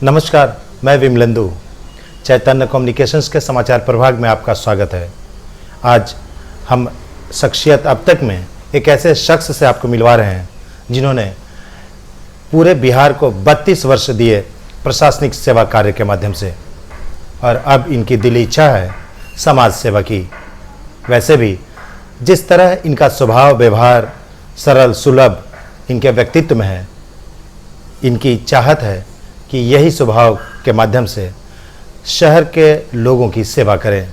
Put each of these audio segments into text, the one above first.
नमस्कार, मैं विमलेंदु। चैतन्य कम्युनिकेशंस के समाचार प्रभाग में आपका स्वागत है। आज हम शख्सियत अब तक में एक ऐसे शख्स से आपको मिलवा रहे हैं जिन्होंने पूरे बिहार को 32 वर्ष दिए प्रशासनिक सेवा कार्य के माध्यम से, और अब इनकी दिली इच्छा है समाज सेवा की। वैसे भी जिस तरह इनका स्वभाव व्यवहार सरल सुलभ इनके व्यक्तित्व में है, इनकी चाहत है कि यही स्वभाव के माध्यम से शहर के लोगों की सेवा करें।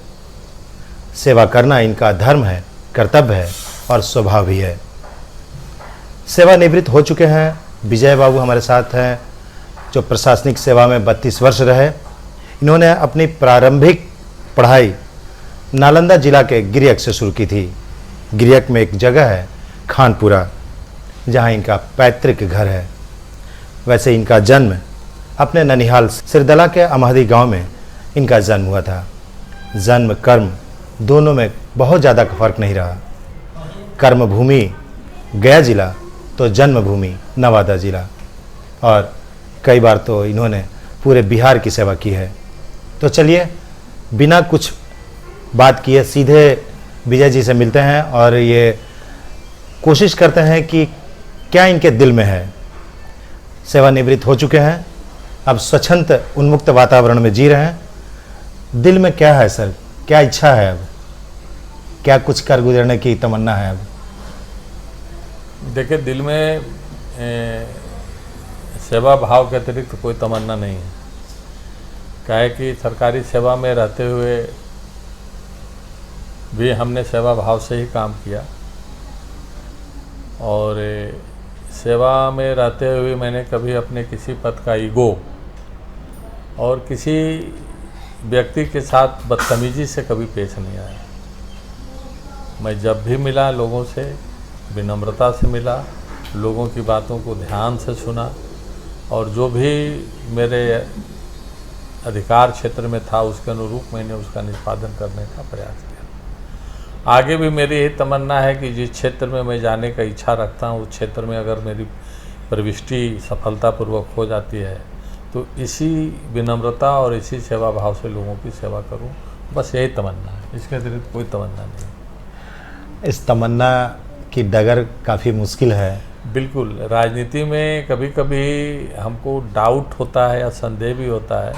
सेवा करना इनका धर्म है, कर्तव्य है और स्वभाव भी है। सेवानिवृत्त हो चुके हैं विजय बाबू हमारे साथ हैं, जो प्रशासनिक सेवा में 32 वर्ष रहे। इन्होंने अपनी प्रारंभिक पढ़ाई नालंदा जिला के गिरियक से शुरू की थी। गिरियक में एक जगह है खानपुरा, जहां इनका पैतृक घर है। वैसे इनका जन्म अपने ननिहाल सिरदला के अमहदी गांव में इनका जन्म हुआ था। जन्म कर्म दोनों में बहुत ज़्यादा फर्क नहीं रहा। कर्म भूमि गया जिला तो जन्मभूमि नवादा जिला, और कई बार तो इन्होंने पूरे बिहार की सेवा की है। तो चलिए बिना कुछ बात किए सीधे विजय जी से मिलते हैं और ये कोशिश करते हैं कि क्या इनके दिल में है। सेवानिवृत्त हो चुके हैं, अब स्वच्छंद उन्मुक्त वातावरण में जी रहे हैं। दिल में क्या है सर, क्या इच्छा है, अब क्या कुछ कर गुजरने की तमन्ना है? अब देखिए, दिल में सेवा भाव के अतिरिक्त कोई तमन्ना नहीं है। क्या है कि सरकारी सेवा में रहते हुए भी हमने सेवा भाव से ही काम किया, और सेवा में रहते हुए मैंने कभी अपने किसी पद का ईगो और किसी व्यक्ति के साथ बदतमीजी से कभी पेश नहीं आया। मैं जब भी मिला लोगों से विनम्रता से मिला, लोगों की बातों को ध्यान से सुना, और जो भी मेरे अधिकार क्षेत्र में था उसके अनुरूप मैंने उसका निष्पादन करने का प्रयास किया। आगे भी मेरी यही तमन्ना है कि जिस क्षेत्र में मैं जाने का इच्छा रखता हूँ उस क्षेत्र में अगर मेरी प्रविष्टि सफलतापूर्वक हो जाती है तो इसी विनम्रता और इसी सेवा भाव से लोगों की सेवा करूं। बस यही तमन्ना है, इसके अतिरिक्त कोई तमन्ना नहीं। इस तमन्ना की डगर काफ़ी मुश्किल है। बिल्कुल, राजनीति में कभी कभी हमको डाउट होता है या संदेह भी होता है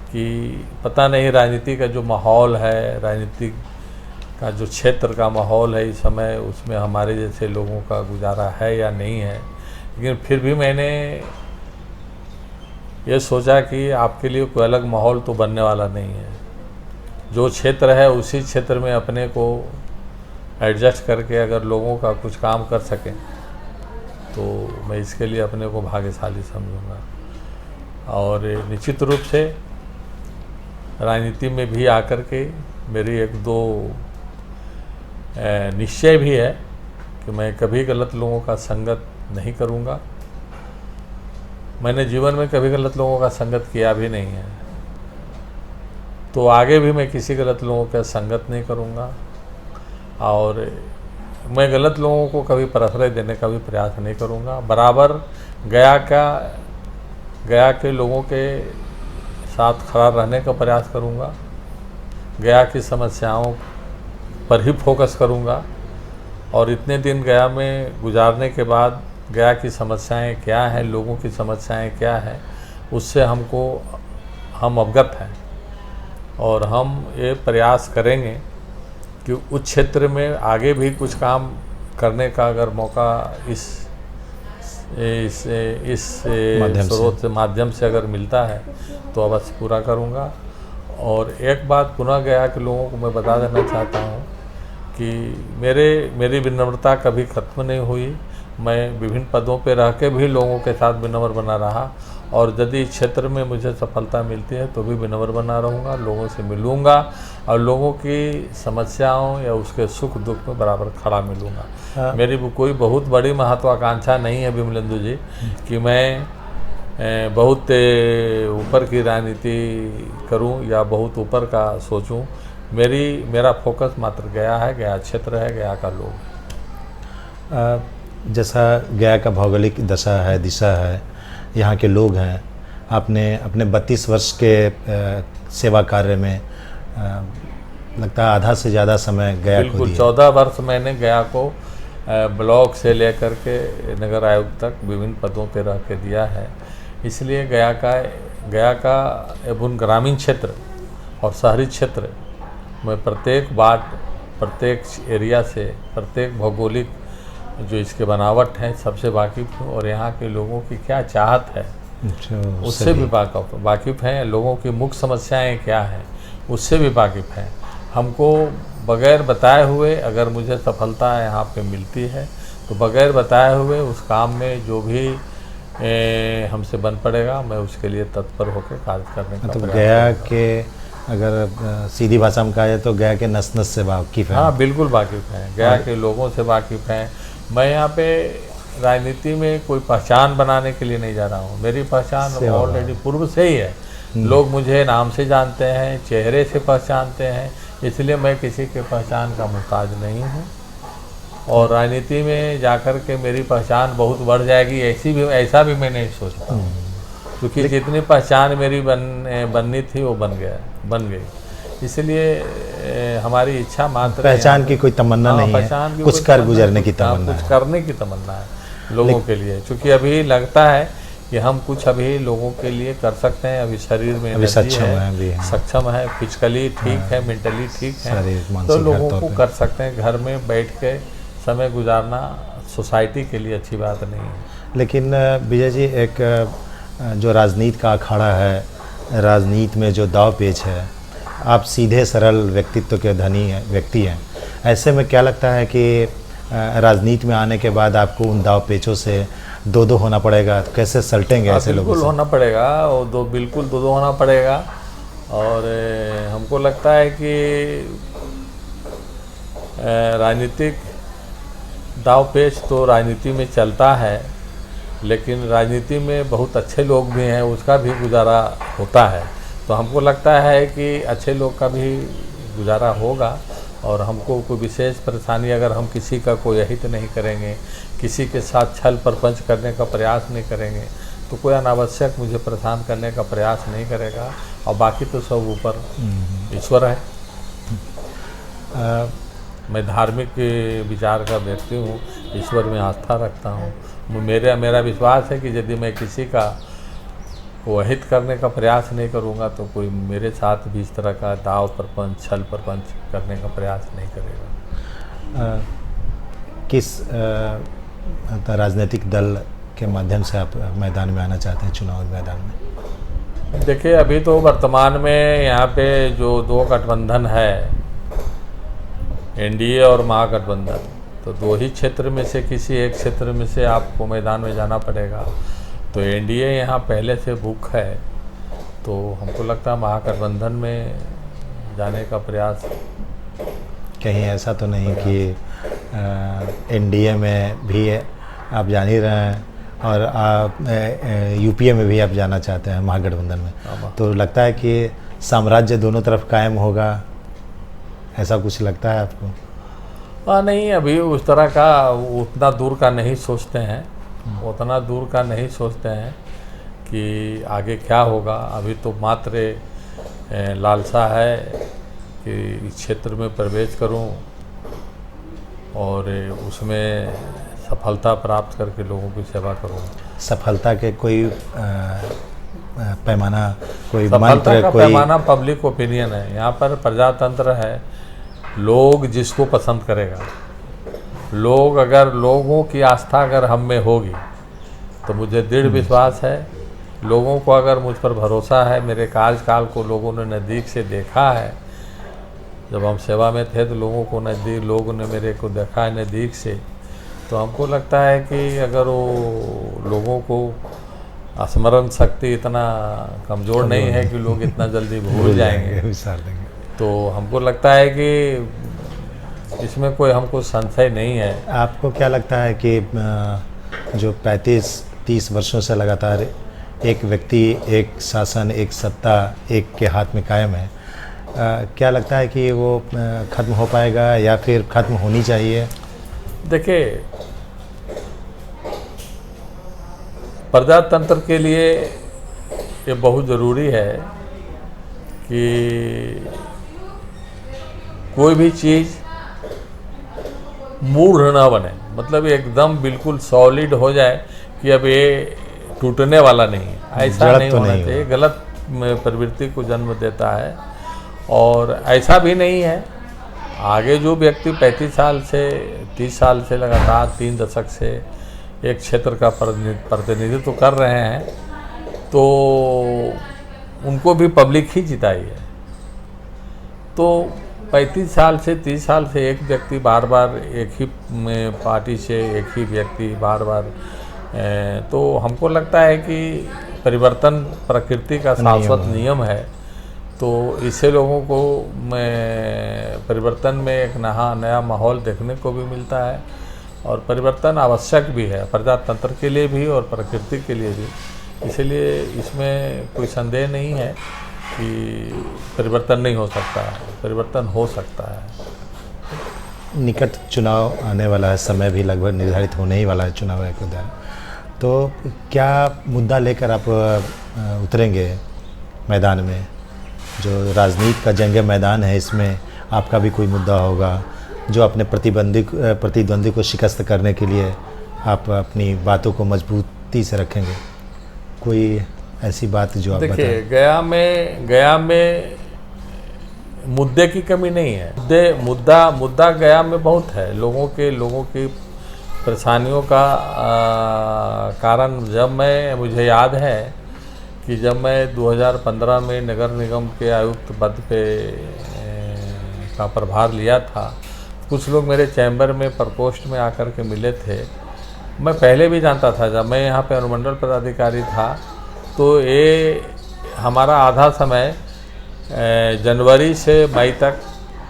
कि पता नहीं राजनीति का जो माहौल है, राजनीति का जो क्षेत्र का माहौल है इस समय, उसमें हमारे जैसे लोगों का गुजारा है या नहीं है। लेकिन फिर भी मैंने ये सोचा कि आपके लिए कोई अलग माहौल तो बनने वाला नहीं है। जो क्षेत्र है उसी क्षेत्र में अपने को एडजस्ट करके अगर लोगों का कुछ काम कर सकें तो मैं इसके लिए अपने को भाग्यशाली समझूंगा। और निश्चित रूप से राजनीति में भी आकर के मेरी एक दो निश्चय भी है कि मैं कभी गलत लोगों का संगत नहीं करूंगा। मैंने जीवन में कभी गलत लोगों का संगत किया भी नहीं है, तो आगे भी मैं किसी गलत लोगों का संगत नहीं करूंगा। और मैं गलत लोगों को कभी प्रश्रय देने का भी प्रयास नहीं करूंगा। बराबर गया के लोगों के साथ खड़ा रहने का प्रयास करूंगा। गया की समस्याओं पर ही फोकस करूंगा, और इतने दिन गया में गुजारने के बाद गया की समस्याएं क्या हैं, लोगों की समस्याएं क्या हैं, उससे हम अवगत हैं। और हम ये प्रयास करेंगे कि उस क्षेत्र में आगे भी कुछ काम करने का अगर मौका इस स्रोत से माध्यम से अगर मिलता है तो अवश्य पूरा करूंगा। और एक बात पुनः गया के लोगों को मैं बता देना चाहता हूं कि मेरी विनम्रता कभी खत्म नहीं हुई। मैं विभिन्न पदों पर रह के भी लोगों के साथ विनम्र बना रहा, और यदि इस क्षेत्र में मुझे सफलता मिलती है तो भी विनम्र बना रहूँगा, लोगों से मिलूँगा और लोगों की समस्याओं या उसके सुख दुख में बराबर खड़ा मिलूँगा। मेरी कोई बहुत बड़ी महत्वाकांक्षा नहीं है विमलेंदु जी कि मैं बहुत ऊपर की राजनीति करूं या बहुत ऊपर का सोचूं। मेरा फोकस मात्र गया है, गया क्षेत्र है, गया का लोग। जैसा गया का भौगोलिक दशा है, दिशा है, यहाँ के लोग हैं, आपने अपने 32 वर्ष के सेवा कार्य में लगता है आधा से ज़्यादा समय गया को बिल्कुल दिया। 14 वर्ष मैंने गया को ब्लॉक से लेकर के नगर आयुक्त तक विभिन्न पदों पर रह के दिया है। इसलिए गया का एवं ग्रामीण क्षेत्र और शहरी क्षेत्र में प्रत्येक वार्ड, प्रत्येक एरिया से, प्रत्येक भौगोलिक जो इसके बनावट है सबसे वाकिफ़ हूँ, और यहाँ के लोगों की क्या चाहत है उससे भी वाकिफ़ हैं। लोगों की मुख्य समस्याएं क्या हैं उससे भी वाकिफ़ हैं। हमको बगैर बताए हुए अगर मुझे सफलता यहाँ पे मिलती है तो बगैर बताए हुए उस काम में जो भी हमसे बन पड़ेगा मैं उसके लिए तत्पर होकर कार्य करने का तो प्रयास गया करूंगा। के अगर सीधी भाषा में कहा जाए तो गया के नस नस से वाकिफ़ है। हाँ बिल्कुल वाकिफ़ हैं, गया के लोगों से वाकिफ़ हैं। मैं यहाँ पे राजनीति में कोई पहचान बनाने के लिए नहीं जा रहा हूँ। मेरी पहचान ऑलरेडी पूर्व से ही है। लोग मुझे नाम से जानते हैं, चेहरे से पहचानते हैं, इसलिए मैं किसी के पहचान का मोहताज नहीं हूँ। और राजनीति में जाकर के मेरी पहचान बहुत बढ़ जाएगी ऐसा भी मैं नहीं सोचता हूँ, क्योंकि जितनी पहचान मेरी बननी थी वो बन गई। इसलिए हमारी इच्छा मात्र पहचान की कोई तमन्ना नहीं है, कुछ कर गुजरने की तमन्ना है, कुछ करने की तमन्ना है लोगों के लिए। क्योंकि अभी लगता है कि हम कुछ अभी लोगों के लिए कर सकते हैं। अभी शरीर में अभी सक्षम है, फिजिकली ठीक है, मेंटली ठीक है, तो लोगों को कर सकते हैं। घर में बैठ के समय गुजारना सोसाइटी के लिए अच्छी बात नहीं है। लेकिन विजय जी, एक जो राजनीति का अखाड़ा है, राजनीति में जो दाव पेच है, आप सीधे सरल व्यक्तित्व के धनी व्यक्ति हैं। ऐसे में क्या लगता है कि राजनीति में आने के बाद आपको उन दाव पेचों से दो होना पड़ेगा, तो कैसे सलटेंगे ऐसे लोगों से? बिल्कुल होना पड़ेगा, और बिल्कुल दो होना पड़ेगा। और हमको लगता है कि राजनीतिक दाव पेच तो राजनीति में चलता है, लेकिन राजनीति में बहुत अच्छे लोग भी हैं, उसका भी गुजारा होता है। तो हमको लगता है कि अच्छे लोग का भी गुजारा होगा, और हमको कोई विशेष परेशानी, अगर हम किसी का कोई अहित नहीं करेंगे, किसी के साथ छल प्रपंच करने का प्रयास नहीं करेंगे, तो कोई अनावश्यक मुझे परेशान करने का प्रयास नहीं करेगा। और बाकी तो सब ऊपर ईश्वर है। मैं धार्मिक विचार का व्यक्ति हूँ, ईश्वर में आस्था रखता हूँ। मेरा विश्वास है कि यदि मैं किसी का को अहित करने का प्रयास नहीं करूँगा तो कोई मेरे साथ भी इस तरह का दाव प्रपंच, छल प्रपंच करने का प्रयास नहीं करेगा। किस राजनीतिक दल के माध्यम से आप मैदान में आना चाहते हैं, चुनावी मैदान में? देखिए, अभी तो वर्तमान में यहाँ पे जो दो गठबंधन है, एनडीए और महागठबंधन, तो दो ही क्षेत्र में से किसी एक क्षेत्र में से आपको मैदान में जाना पड़ेगा। तो एनडीए यहाँ पहले से बुक है, तो हमको लगता है महागठबंधन में जाने का प्रयास। कहीं ऐसा तो नहीं कि एनडीए में भी आप जान ही रहे हैं और आप यूपीए में भी आप जाना चाहते हैं महागठबंधन में, तो लगता है कि साम्राज्य दोनों तरफ कायम होगा, ऐसा कुछ लगता है आपको? नहीं, अभी उस तरह का उतना दूर का नहीं सोचते हैं, उतना दूर का नहीं सोचते हैं कि आगे क्या होगा। अभी तो मात्र लालसा है कि इस क्षेत्र में प्रवेश करूं और उसमें सफलता प्राप्त करके लोगों की सेवा करूं। सफलता के कोई पैमाना, कोई मंत्र, कोई पैमाना पब्लिक ओपिनियन है। यहाँ पर प्रजातंत्र है, लोग जिसको पसंद करेगा। लोग अगर लोगों की आस्था अगर हम में होगी तो मुझे दृढ़ विश्वास है, लोगों को अगर मुझ पर भरोसा है, मेरे कार्यकाल को लोगों ने नज़दीक से देखा है, जब हम सेवा में थे तो लोगों ने मेरे को देखा है नज़दीक से, तो हमको लगता है कि अगर वो लोगों को स्मरण शक्ति इतना कमज़ोर नहीं है कि लोग इतना जल्दी भूल जाएंगे, तो हमको लगता है कि इसमें कोई हमको संशय नहीं है। आपको क्या लगता है कि जो 35-30 वर्षों से लगातार एक व्यक्ति, एक शासन, एक सत्ता एक के हाथ में कायम है, क्या लगता है कि वो ख़त्म हो पाएगा या फिर ख़त्म होनी चाहिए? देखिए, प्रजातंत्र के लिए ये बहुत ज़रूरी है कि कोई भी चीज़ मूढ़ ना बने, मतलब एकदम बिल्कुल सॉलिड हो जाए कि अब ये टूटने वाला नहीं है, ऐसा जड़ नहीं तो होना नहीं चाहिए। गलत प्रवृत्ति को जन्म देता है। और ऐसा भी नहीं है, आगे जो व्यक्ति 35 साल से 30 साल से लगातार 3 दशक से एक क्षेत्र का प्रतिनिधित्व कर रहे हैं, तो उनको भी पब्लिक ही जिताई है। तो 35 साल से 30 साल से एक व्यक्ति बार बार एक ही पार्टी से एक ही व्यक्ति बार बार, तो हमको लगता है कि परिवर्तन प्रकृति का शाश्वत नियम है। तो इससे लोगों को परिवर्तन में एक नया माहौल देखने को भी मिलता है, और परिवर्तन आवश्यक भी है प्रजातंत्र के लिए भी और प्रकृति के लिए भी। इसलिए इसमें कोई संदेह नहीं है कि परिवर्तन नहीं हो सकता है, परिवर्तन हो सकता है। निकट चुनाव आने वाला है, समय भी लगभग निर्धारित होने ही वाला है चुनाव के दौरान, तो क्या मुद्दा लेकर आप उतरेंगे मैदान में? जो राजनीति का जंग मैदान है, इसमें आपका भी कोई मुद्दा होगा जो अपने प्रतिद्वंदी को शिकस्त करने के लिए आप अपनी बातों को मजबूती से रखेंगे? कोई ऐसी बात जो आप देखिए, गया में मुद्दे की कमी नहीं है। मुद्दा गया में बहुत है। लोगों की परेशानियों का कारण मुझे याद है कि जब मैं 2015 में नगर निगम के आयुक्त पद पे का प्रभार लिया था, कुछ लोग मेरे चैम्बर में प्रकोष्ठ में आकर के मिले थे। मैं पहले भी जानता था, जब मैं यहाँ पे अनुमंडल पदाधिकारी था तो ये हमारा आधा समय जनवरी से मई तक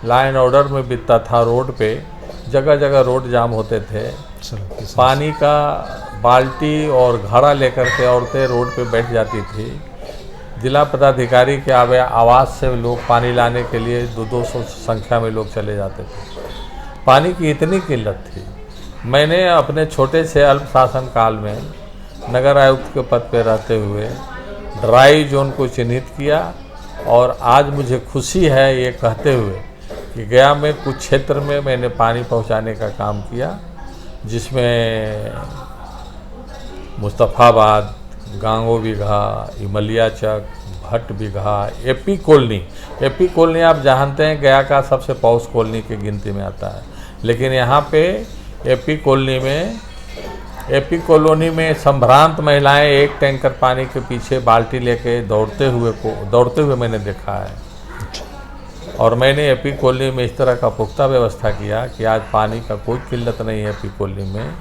लॉ एंड ऑर्डर में बीतता था। रोड पे जगह जगह रोड जाम होते थे। पानी का बाल्टी और घड़ा लेकर के औरतें रोड पे बैठ जाती थी। जिला पदाधिकारी के आवास से लोग पानी लाने के लिए 200 संख्या में लोग चले जाते थे। पानी की इतनी किल्लत थी। मैंने अपने छोटे से अल्प शासन काल में नगर आयुक्त के पद पर रहते हुए ड्राई जोन को चिन्हित किया, और आज मुझे खुशी है ये कहते हुए कि गया में कुछ क्षेत्र में मैंने पानी पहुंचाने का काम किया, जिसमें मुस्तफ़ाबाद, गांगो बिघा, इमलिया चक, भट्ट बिघा, एपी कॉलोनी आप जानते हैं गया का सबसे पॉश कॉलोनी की गिनती में आता है। लेकिन यहाँ पे एपी कॉलोनी में संभ्रांत महिलाएं एक टैंकर पानी के पीछे बाल्टी लेके दौड़ते हुए मैंने देखा है। और मैंने एपी कॉलोनी में इस तरह का पुख्ता व्यवस्था किया कि आज पानी का कोई किल्लत नहीं है एपी कॉलोनी में।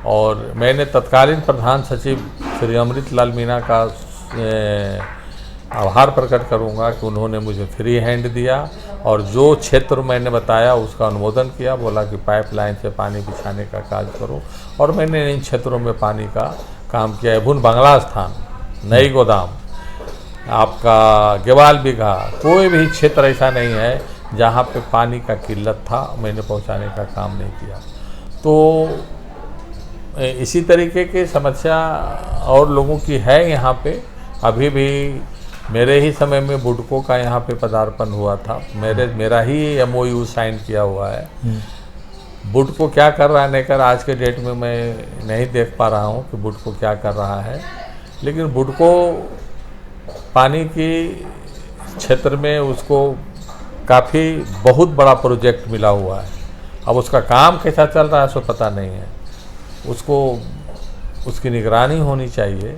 और मैंने तत्कालीन प्रधान सचिव श्री अमृत लाल मीणा का आभार प्रकट करूंगा कि उन्होंने मुझे फ्री हैंड दिया, और जो क्षेत्र मैंने बताया उसका अनुमोदन किया, बोला कि पाइपलाइन से पानी बिछाने का कार्य करो। और मैंने इन क्षेत्रों में पानी का काम किया। एभुन बंगला स्थान, नई गोदाम, आपका गेवाल बिघा, कोई भी क्षेत्र ऐसा नहीं है जहाँ पे पानी का किल्लत था, मैंने पहुँचाने का काम नहीं किया। तो इसी तरीके की समस्या और लोगों की है यहाँ पे। अभी भी मेरे ही समय में बुडको का यहाँ पे पदार्पण हुआ था। मेरा ही MOU साइन किया हुआ है। बुडको क्या कर रहा है नहीं कर, आज के डेट में मैं नहीं देख पा रहा हूँ कि बुडको क्या कर रहा है। लेकिन बुडको पानी की क्षेत्र में उसको काफ़ी बहुत बड़ा प्रोजेक्ट मिला हुआ है। अब उसका काम कैसा चल रहा है सो पता नहीं है, उसको उसकी निगरानी होनी चाहिए।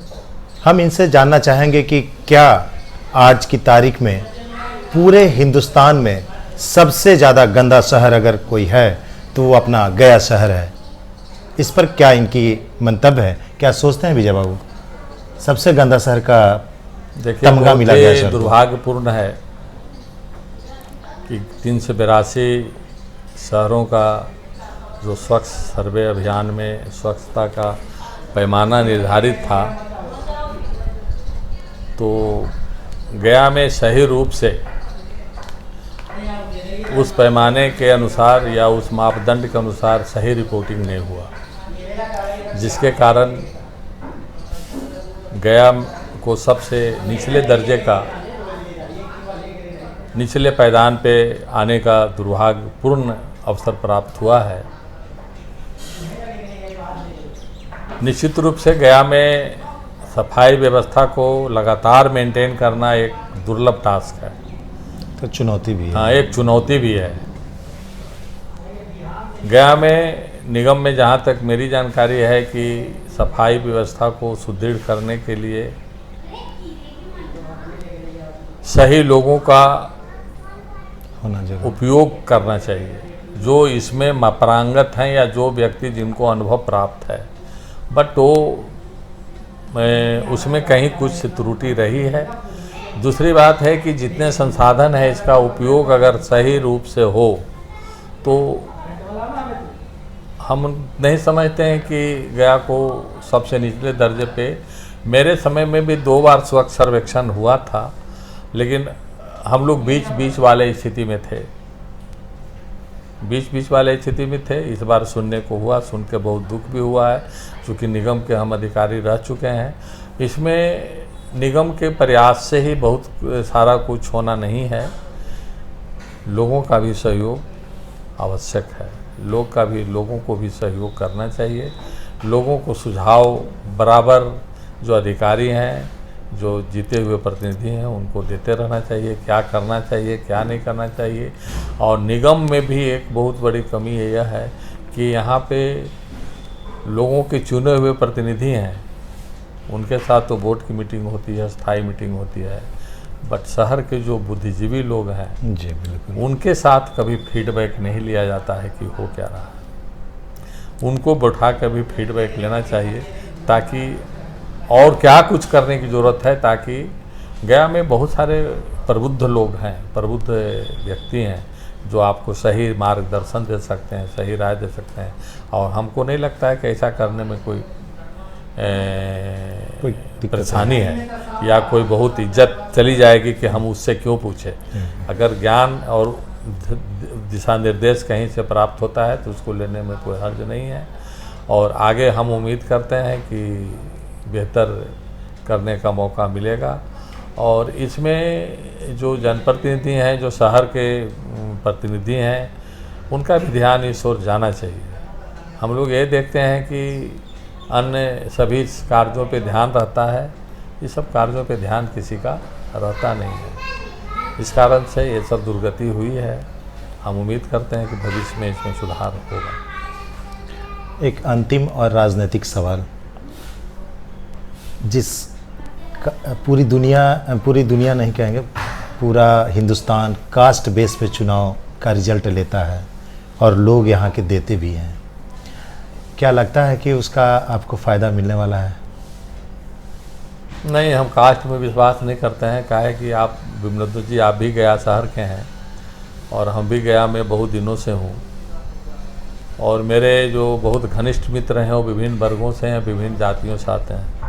हम इनसे जानना चाहेंगे कि क्या आज की तारीख में पूरे हिंदुस्तान में सबसे ज़्यादा गंदा शहर अगर कोई है तो वो अपना गया शहर है। इस पर क्या इनकी मंतव्य है? क्या सोचते हैं विजय बाबू? सबसे गंदा शहर का तमगा मिला गया शहर। दुर्भाग्यपूर्ण है कि 382 शहरों का जो स्वच्छ सर्वे अभियान में स्वच्छता का पैमाना निर्धारित था, तो गया में सही रूप से उस पैमाने के अनुसार या उस मापदंड के अनुसार सही रिपोर्टिंग नहीं हुआ, जिसके कारण गया उनको सबसे निचले दर्जे का, निचले पायदान पे आने का दुर्भाग्यपूर्ण अवसर प्राप्त हुआ है। निश्चित रूप से गया में सफाई व्यवस्था को लगातार मेंटेन करना एक दुर्लभ टास्क है, तो चुनौती भी है। हाँ, एक चुनौती भी है। गया में निगम में जहाँ तक मेरी जानकारी है कि सफाई व्यवस्था को सुदृढ़ करने के लिए सही लोगों का होना जरूरी। उपयोग करना चाहिए, जो इसमें पारंगत हैं या जो व्यक्ति जिनको अनुभव प्राप्त है। बट वो उसमें कहीं कुछ त्रुटि रही है। दूसरी बात है कि जितने संसाधन है इसका उपयोग अगर सही रूप से हो तो हम नहीं समझते हैं कि गया को सबसे निचले दर्जे पे, मेरे समय में भी 2 बार स्वच्छ सर्वेक्षण हुआ था, लेकिन हम लोग बीच वाले स्थिति में थे, बीच वाले स्थिति में थे। इस बार सुनने को हुआ, सुन के बहुत दुख भी हुआ है, चूँकि निगम के हम अधिकारी रह चुके हैं। इसमें निगम के प्रयास से ही बहुत सारा कुछ होना नहीं है, लोगों का भी सहयोग आवश्यक है। लोगों को भी सहयोग करना चाहिए। लोगों को सुझाव बराबर जो अधिकारी हैं, जो जीते हुए प्रतिनिधि हैं, उनको देते रहना चाहिए, क्या करना चाहिए, क्या नहीं करना चाहिए। और निगम में भी एक बहुत बड़ी कमी यह है कि यहाँ पे लोगों के चुने हुए प्रतिनिधि हैं, उनके साथ तो बोर्ड की मीटिंग होती है, स्थायी मीटिंग होती है, बट शहर के जो बुद्धिजीवी लोग हैं जी बिल्कुल, उनके साथ कभी फीडबैक नहीं लिया जाता है कि हो क्या रहा है। उनको बैठा कर भी फीडबैक लेना चाहिए, ताकि और क्या कुछ करने की ज़रूरत है, ताकि गया में बहुत सारे प्रबुद्ध लोग हैं, प्रबुद्ध व्यक्ति हैं, जो आपको सही मार्गदर्शन दे सकते हैं, सही राय दे सकते हैं। और हमको नहीं लगता है कि ऐसा करने में कोई परेशानी है या कोई बहुत इज्जत चली जाएगी कि हम उससे क्यों पूछे। अगर ज्ञान और दिशा निर्देश कहीं से प्राप्त होता है तो उसको लेने में कोई हर्ज नहीं है। और आगे हम उम्मीद करते हैं कि बेहतर करने का मौका मिलेगा। और इसमें जो जनप्रतिनिधि हैं, जो शहर के प्रतिनिधि हैं, उनका भी ध्यान इस ओर जाना चाहिए। हम लोग ये देखते हैं कि अन्य सभी कार्यों पे ध्यान रहता है, ये सब कार्यों पे ध्यान किसी का रहता नहीं है। इस कारण से ये सब दुर्गति हुई है। हम उम्मीद करते हैं कि भविष्य में इसमें सुधार होगा। एक अंतिम और राजनीतिक सवाल, पूरी दुनिया नहीं कहेंगे, पूरा हिंदुस्तान कास्ट बेस पे चुनाव का रिजल्ट लेता है और लोग यहाँ के देते भी हैं, क्या लगता है कि उसका आपको फ़ायदा मिलने वाला है? नहीं, हम कास्ट में विश्वास नहीं करते हैं। क्या है कि आप विमलेंद्र जी, आप भी गया शहर के हैं और हम भी गया में बहुत दिनों से हूँ, और मेरे जो बहुत घनिष्ठ मित्र हैं वो विभिन्न वर्गों से हैं, विभिन्न जातियों से आते हैं,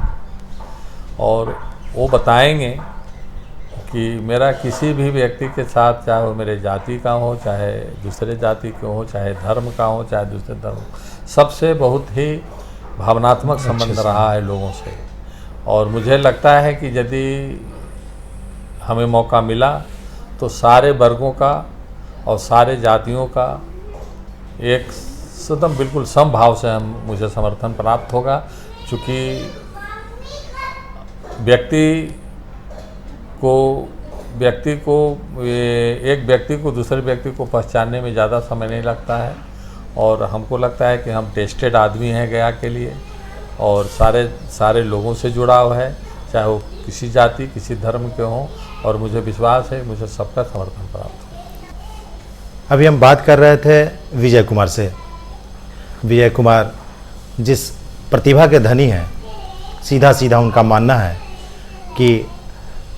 और वो बताएंगे कि मेरा किसी भी व्यक्ति के साथ, चाहे वो मेरे जाति का हो, चाहे दूसरे जाति के हो, चाहे धर्म का हो, चाहे दूसरे धर्म, सबसे बहुत ही भावनात्मक संबंध रहा है लोगों से। और मुझे लगता है कि यदि हमें मौका मिला तो सारे वर्गों का और सारे जातियों का एक एकदम बिल्कुल समभाव से मुझे समर्थन प्राप्त होगा। चूँकि एक व्यक्ति को दूसरे व्यक्ति को पहचानने में ज़्यादा समय नहीं लगता है, और हमको लगता है कि हम टेस्टेड आदमी हैं गया के लिए, और सारे लोगों से जुड़ाव है, चाहे वो किसी जाति किसी धर्म के हों, और मुझे विश्वास है मुझे सबका समर्थन प्राप्त हो। अभी हम बात कर रहे थे विजय कुमार से। विजय कुमार जिस प्रतिभा के धनी हैं, सीधा उनका मानना है कि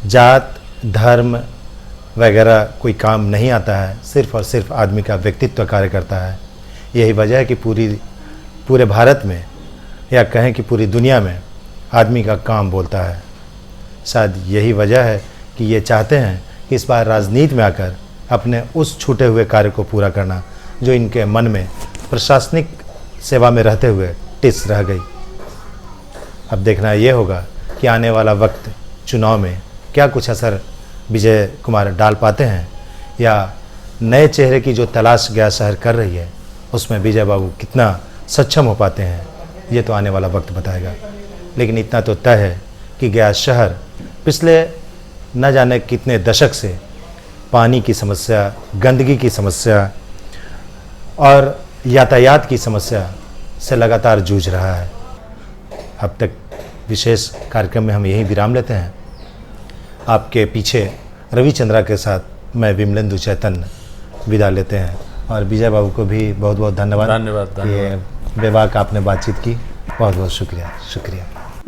जात धर्म वगैरह कोई काम नहीं आता है, सिर्फ और सिर्फ आदमी का व्यक्तित्व कार्य करता है। यही वजह है कि पूरे भारत में, या कहें कि पूरी दुनिया में, आदमी का काम बोलता है। शायद यही वजह है कि ये चाहते हैं कि इस बार राजनीति में आकर अपने उस छूटे हुए कार्य को पूरा करना जो इनके मन में प्रशासनिक सेवा में रहते हुए टिस रह गई। अब देखना ये होगा कि आने वाला वक्त चुनाव में क्या कुछ असर विजय कुमार डाल पाते हैं, या नए चेहरे की जो तलाश गया शहर कर रही है उसमें विजय बाबू कितना सक्षम हो पाते हैं, ये तो आने वाला वक्त बताएगा। लेकिन इतना तो तय है कि गया शहर पिछले न जाने कितने दशक से पानी की समस्या, गंदगी की समस्या और यातायात की समस्या से लगातार जूझ रहा है। अब तक विशेष कार्यक्रम में हम यही विराम लेते हैं। आपके पीछे रविचंद्रा के साथ मैं विमलेंदु चैतन्य विदा लेते हैं, और विजय बाबू को भी बहुत बहुत धन्यवाद। ये बेबाक आपने बातचीत की, बहुत बहुत शुक्रिया।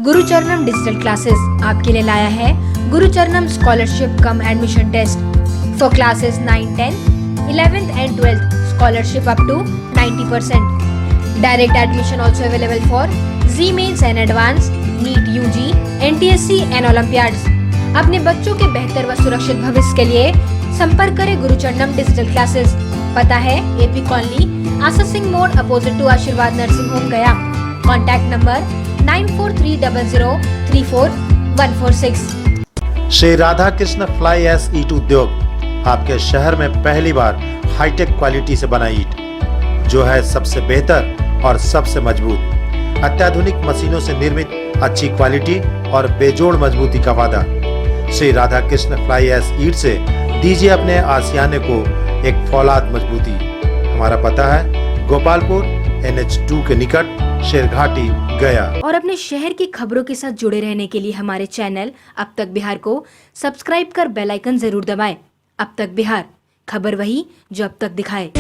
गुरुचरणम डिजिटल क्लासेस आपके लिए लाया है Gurucharanam scholarship cum admission test for classes 9, 10, 11th and 12th. Scholarship up to 90%. Direct admission also available for Z-Mains and Advanced, NEET UG, NTSC and Olympiads. अपने बच्चों के बेहतर व सुरक्षित भविष्य के लिए संपर्क करें गुरुचरणम डिजिटल क्लासेस। पता है AP कॉलोनी, आशा सिंह मोड़, opposite to Ashirwad nursing home, Gaya. Contact number 9430034146। Shri Radha Krishna fly ash ईट उद्योग आपके शहर में पहली बार हाईटेक क्वालिटी से बना ईट, जो है सबसे बेहतर और सबसे मजबूत, अत्याधुनिक मशीनों से निर्मित अच्छी क्वालिटी और बेजोड़ मजबूती का वादा। श्री राधा कृष्ण फ्लाई ऐश ईट से दीजिए अपने आशियाने को एक फौलाद मजबूती। हमारा पता है गोपालपुर NH2 के निकट, शेरघाटी, गया। और अपने शहर की खबरों के साथ जुड़े रहने के लिए हमारे चैनल अब तक बिहार को सब्सक्राइब कर बेल आइकन जरूर दबाएं। अब तक बिहार, खबर वही जो अब तक दिखाए।